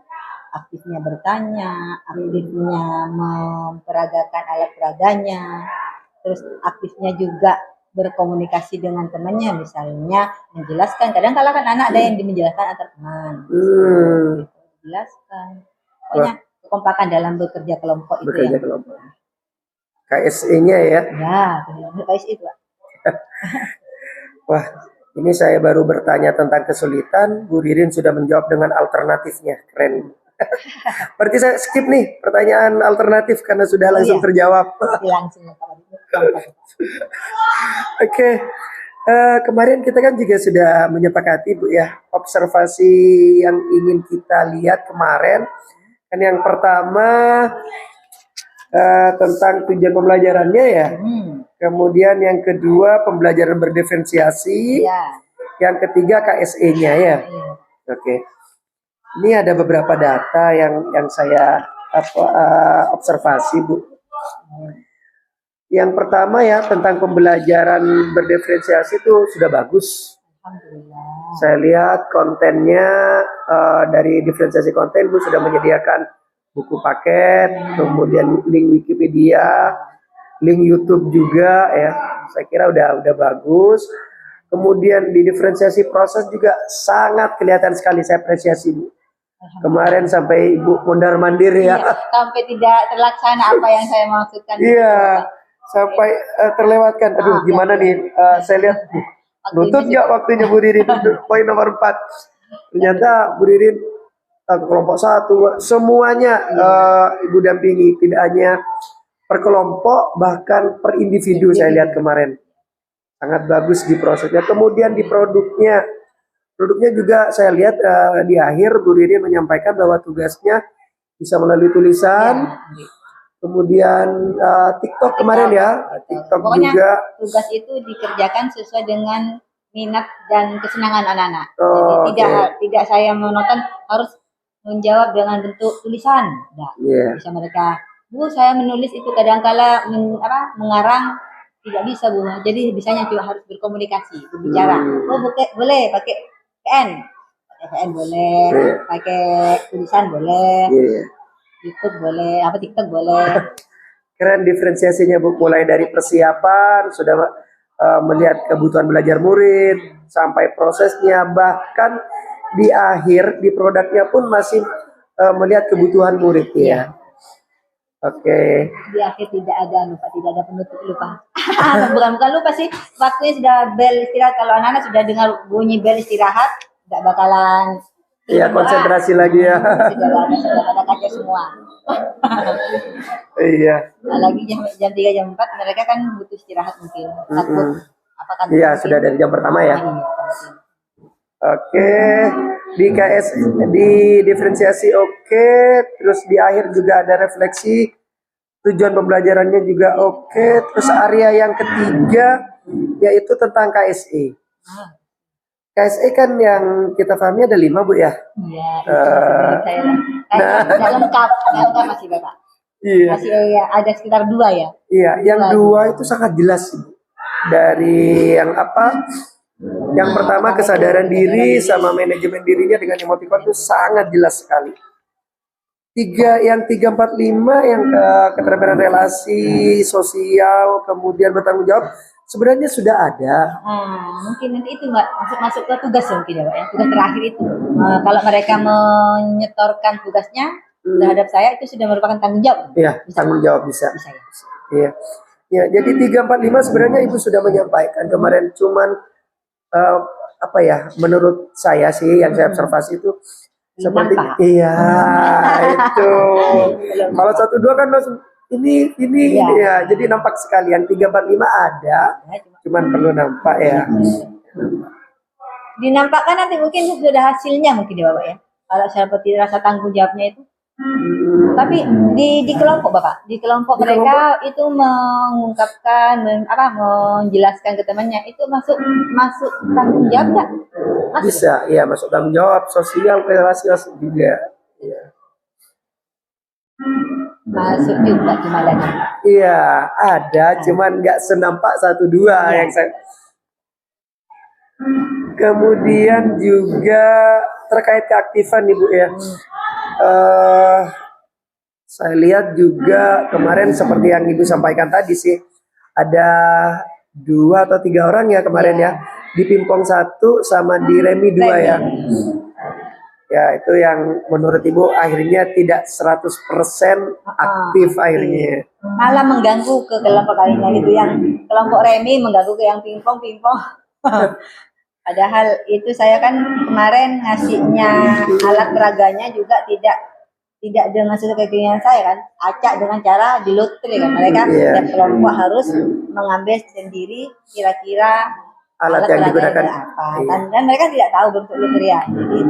Aktifnya bertanya, aktifnya memperagakan alat peraganya, terus aktifnya juga berkomunikasi dengan temannya, misalnya menjelaskan. Kadang-kala kan anak ada yang menjelaskan antar teman, menjelaskan. Pokoknya kekompakan dalam bekerja kelompok itu ya. Kelompok. KSE-nya ya. Ya, KSE itu Pak. Wah, ini saya baru bertanya tentang kesulitan, Bu Ririn sudah menjawab dengan alternatifnya. Keren. Berarti saya skip nih pertanyaan alternatif karena sudah langsung terjawab. Langsung. Oke. Kemarin kita kan juga sudah menyepakati Bu ya, observasi yang ingin kita lihat kemarin. Kan yang pertama tentang tujuan pembelajarannya ya. Kemudian yang kedua pembelajaran berdiferensiasi. Yang ketiga KSE-nya ya. Oke. Ini ada beberapa data yang saya observasi Bu. Yang pertama ya tentang pembelajaran berdiferensiasi itu sudah bagus. Alhamdulillah. Saya lihat kontennya dari diferensiasi konten Bu sudah menyediakan buku paket, kemudian link Wikipedia, link YouTube juga ya. Saya kira udah bagus. Kemudian di diferensiasi proses juga sangat kelihatan sekali, saya apresiasi Bu. Kemarin sampai Ibu mondar-mandir ya. Iya, sampai tidak terlaksana apa yang saya maksudkan. Iya, sampai terlewatkan. Aduh, gimana nih? Saya lihat nutut nggak waktunya Bu Ririn poin nomor 4. Ternyata Bu Ririn kelompok 1 semuanya Ibu dampingi, tidak hanya per kelompok bahkan per individu. Saya lihat kemarin sangat bagus di prosesnya. Kemudian di produknya juga saya lihat di akhir Bu Ririn menyampaikan bahwa tugasnya bisa melalui tulisan. Kemudian TikTok kemarin ya, TikTok pokoknya juga. Tugas itu dikerjakan sesuai dengan minat dan kesenangan anak-anak. Jadi tidak saya monoton harus menjawab dengan bentuk tulisan. Nah, bisa mereka, Bu saya menulis itu kadang-kala mengarang tidak bisa Bu. Jadi bisanya juga harus berkomunikasi, berbicara. Oh boleh pakai PN boleh, pakai tulisan boleh. YouTube boleh, TikTok boleh. Keren diferensiasinya Bu, mulai dari persiapan sudah melihat kebutuhan belajar murid sampai prosesnya, bahkan di akhir di produknya pun masih melihat kebutuhan murid ya. Oke. Di akhir tidak ada penutup lupa. bukan lupa sih, waktunya sudah bel istirahat. Kalau anak-anak sudah dengar bunyi bel istirahat, tidak bakalan konsentrasi lagi ya. Sudah pada kaca semua. Iya. Nah, lagi jam 3 jam 4 mereka kan butuh istirahat mungkin. Takut iya, sudah dari jam pertama ya. Oke. Di diferensiasi oke. Terus di akhir juga ada refleksi. Tujuan pembelajarannya juga oke. Terus area yang ketiga yaitu tentang KSE. KSE kan yang kita pahami ada 5 Bu ya. Iya. Tidak lengkap masih Bapak. Iya. Masih ada sekitar 2 ya. Iya, yang 2 itu sangat jelas Bu. Dari yang yang pertama kesadaran diri sama manajemen dirinya dengan emotikon itu sangat jelas sekali. Yang 3, 4, 5 yang keterampilan relasi sosial kemudian bertanggung jawab sebenarnya sudah ada. Mungkin nanti itu Mbak masuk ke tugas ya mungkin ya Pak ya. Tugas terakhir itu. Kalau mereka menyetorkan tugasnya terhadap saya itu sudah merupakan tanggung jawab. Iya, tanggung jawab bisa. Ya. Iya. Ya, jadi 3, 4, 5 sebenarnya Ibu sudah menyampaikan kemarin, cuman menurut saya sih yang saya observasi itu Seperti nampak. iya itu. Kalau 1 2 kan langsung ini Iya. ya. Jadi nampak sekali. Yang 3 4 5 ada, cuman perlu nampak ya. Dinampakkan nanti mungkin sudah hasilnya mungkin ya Bapak ya. Kalau seperti rasa tanggung jawabnya itu. Tapi di kelompok Bapak, di kelompok mereka itu mengungkapkan, menjelaskan ke temannya itu masuk tanggung jawab nggak? Masuk. Bisa, ya masuk tanggung jawab sosial, relasi masuk juga. Iya. Masuk juga gimana? Iya, ada, cuman nggak senampak 1 2 yang saya. Kemudian juga terkait keaktifan Ibu ya. Saya lihat juga kemarin seperti yang Ibu sampaikan tadi sih, ada 2 atau 3 orang ya kemarin ya, di Pimpong 1 sama di Remi 2 ya. Ya itu yang menurut Ibu akhirnya tidak 100% aktif akhirnya. Malah mengganggu ke kelompok lainnya gitu, yang kelompok Remi mengganggu ke yang pingpong. Padahal itu saya kan kemarin ngasihnya alat peraganya juga tidak dengan sesuai keinginan saya kan, acak dengan cara dilutri kan, mereka setiap kelompok harus mengambil sendiri kira-kira Alat yang digunakan apa. Dan mereka tidak tahu bentuk lutrian, jadi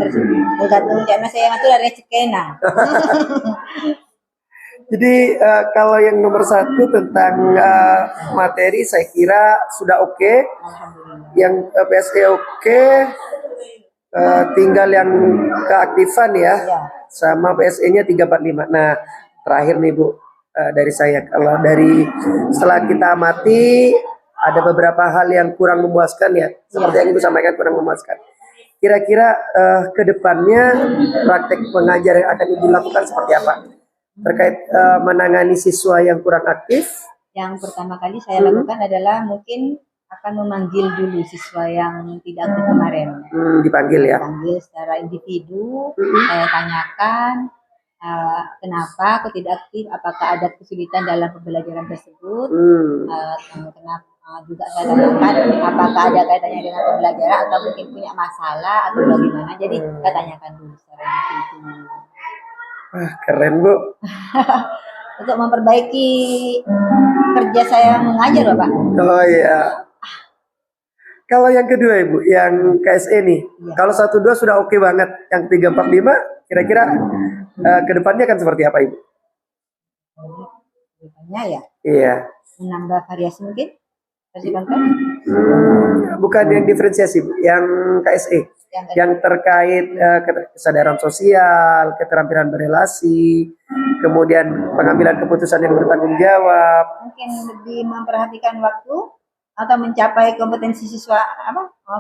tergantung karena saya itu dari cekena. Jadi kalau yang nomor 1 tentang materi saya kira sudah oke. Yang PSE oke, tinggal yang keaktifan ya, sama PSE-nya 345. Nah terakhir nih Bu, dari saya, kalau dari setelah kita amati ada beberapa hal yang kurang memuaskan ya, seperti yang Ibu sampaikan kurang memuaskan. Kira-kira ke depannya praktek pengajar yang akan Ibu lakukan seperti apa? Terkait menangani siswa yang kurang aktif. Yang pertama kali saya lakukan adalah mungkin akan memanggil dulu siswa yang tidak aktif kemarin. Dipanggil ya? Dipanggil secara individu, saya tanyakan kenapa aku tidak aktif, apakah ada kesulitan dalam pembelajaran tersebut, kenapa juga saya tanyakan apakah ada kaitannya dengan pembelajaran atau mungkin punya masalah atau bagaimana, jadi saya tanyakan dulu secara individu. Wah, keren Bu. Untuk memperbaiki kerja saya mengajar Bapak. Oh iya. Kalau yang kedua Ibu, yang KSE nih, kalau 1 2 sudah oke banget, yang 3 4 5 kira-kira ke depannya akan seperti apa Ibu? Kedepannya ya? Iya. Menambah variasi mungkin? Versi konten? Bukan yang diferensiasi Bu, yang KSE. Yang terkait kesadaran sosial, keterampilan berelasi, kemudian pengambilan keputusan yang bertanggung jawab. Mungkin lebih memperhatikan waktu atau mencapai kompetensi siswa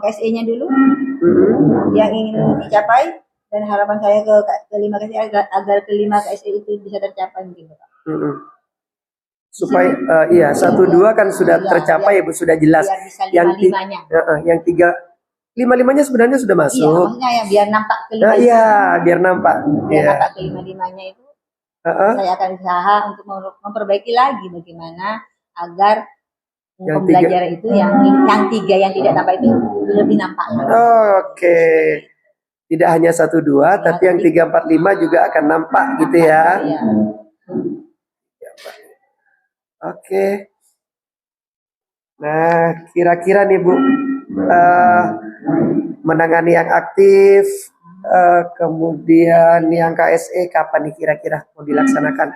KSE-nya dulu yang ingin dicapai, dan harapan saya kelima KSE agar kelima KSE itu bisa tercapai mungkin Bapak. Supaya 1 2 kan sudah tercapai Bu, sudah jelas. Biar bisa yang 3 5-5-nya sebenarnya sudah masuk. Iya, maksudnya ya biar nampak kelima. Biar nampak. Biar nampak kelima-limanya itu. Saya akan usaha untuk memperbaiki lagi bagaimana agar pembelajaran itu yang 3 yang tidak nampak itu lebih nampak. Oke. Tidak hanya 1 2 tapi yang 3 4 5 juga akan nampak gitu ya. Iya. Oke. Nah, kira-kira nih Bu, menangani yang aktif, kemudian yang KSE kapan nih kira-kira mau dilaksanakan?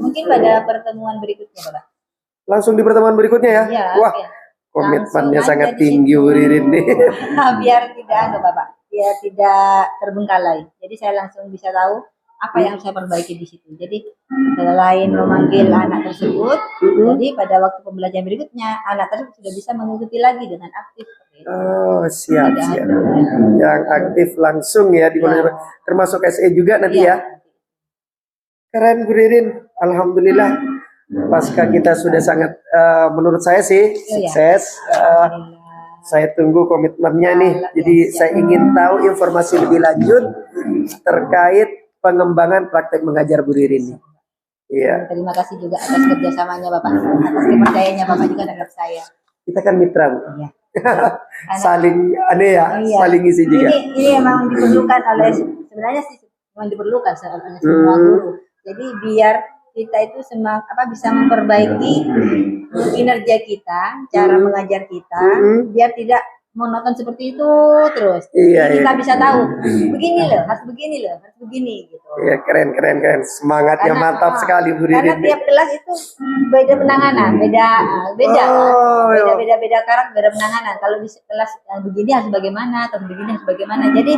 Mungkin pada pertemuan berikutnya Bapak. Langsung di pertemuan berikutnya ya? Iya, wah, komitmennya sangat tinggi Bu Ririn nih. Biar tidak Bapak, biar tidak terbengkalai. Jadi saya langsung bisa tahu apa yang saya perbaiki di situ. Jadi selain memanggil anak tersebut, jadi pada waktu pembelajaran berikutnya anak tersebut sudah bisa mengikuti lagi dengan aktif. Oh siap. Yang aktif langsung ya di termasuk SE juga nanti ya. Keren Bu Ririn, alhamdulillah. Pasca kita sudah sangat menurut saya sih sukses. Saya tunggu komitmennya nih. Jadi saya ingin tahu informasi lebih lanjut terkait pengembangan praktek mengajar Bu Ririn nih. Iya. Terima kasih juga atas kerjasamanya Bapak, atas kepercayaannya Bapak juga terhadap saya. Kita kan mitra Bu. Iya. Saling aneh ya, Iya. saling isi juga. Ini memang diperlukan oleh sebenarnya sih memang diperlukan oleh semua guru. Jadi biar kita itu bisa memperbaiki kinerja kita, cara mengajar kita, biar tidak monoton seperti itu terus. Iya, Jadi iya. kita bisa tahu begini loh, harus begini gitu. Iya, keren. Semangatnya mantap sekali Bu Karena Didin. tiap kelas itu beda penanganan, beda Oh, iya. beda karakter, beda penanganan. Kalau di kelas yang begini harus bagaimana, atau begini harus bagaimana. Jadi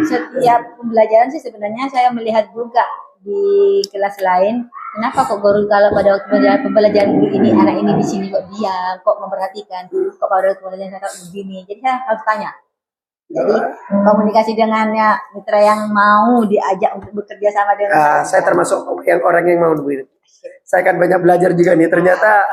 setiap pembelajaran sih sebenarnya saya melihat juga di kelas lain, kenapa kok guru kalau pada waktu pembelajaran guru ini anak ini di sini kok diam, kok memperhatikan, kok pada waktu pembelajaran saya begini. Jadi saya harus tanya. Jadi komunikasi dengannya mitra yang mau diajak untuk bekerja sama dengan Saya termasuk yang orang yang mau Bu Didin. Saya kan banyak belajar juga nih. Ternyata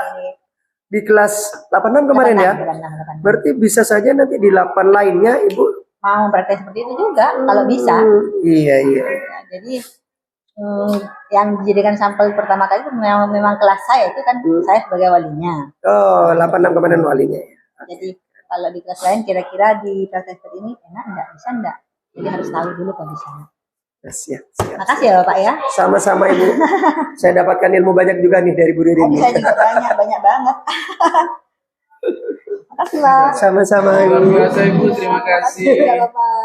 di kelas 86 kemarin ya. 86. Berarti bisa saja nanti di 8 lainnya Ibu Mau praktek seperti itu juga kalau bisa. Iya. Ya, jadi yang dijadikan sampel pertama kali itu memang kelas saya itu kan saya sebagai walinya. Oh, 86 kemarin walinya. Jadi kalau di kelas lain kira-kira di praktek seperti ini enak enggak, bisa enggak? Jadi harus tahu dulu kondisinya. Siap. Makasih ya Bapak ya. Sama-sama Ibu. Saya dapatkan ilmu banyak juga nih dari Bu Didin. Saya juga banyak banget. Makasih Pak. Sama-sama Luar Ibu. biasa Ibu, terima kasih. Makasih ya Bapak.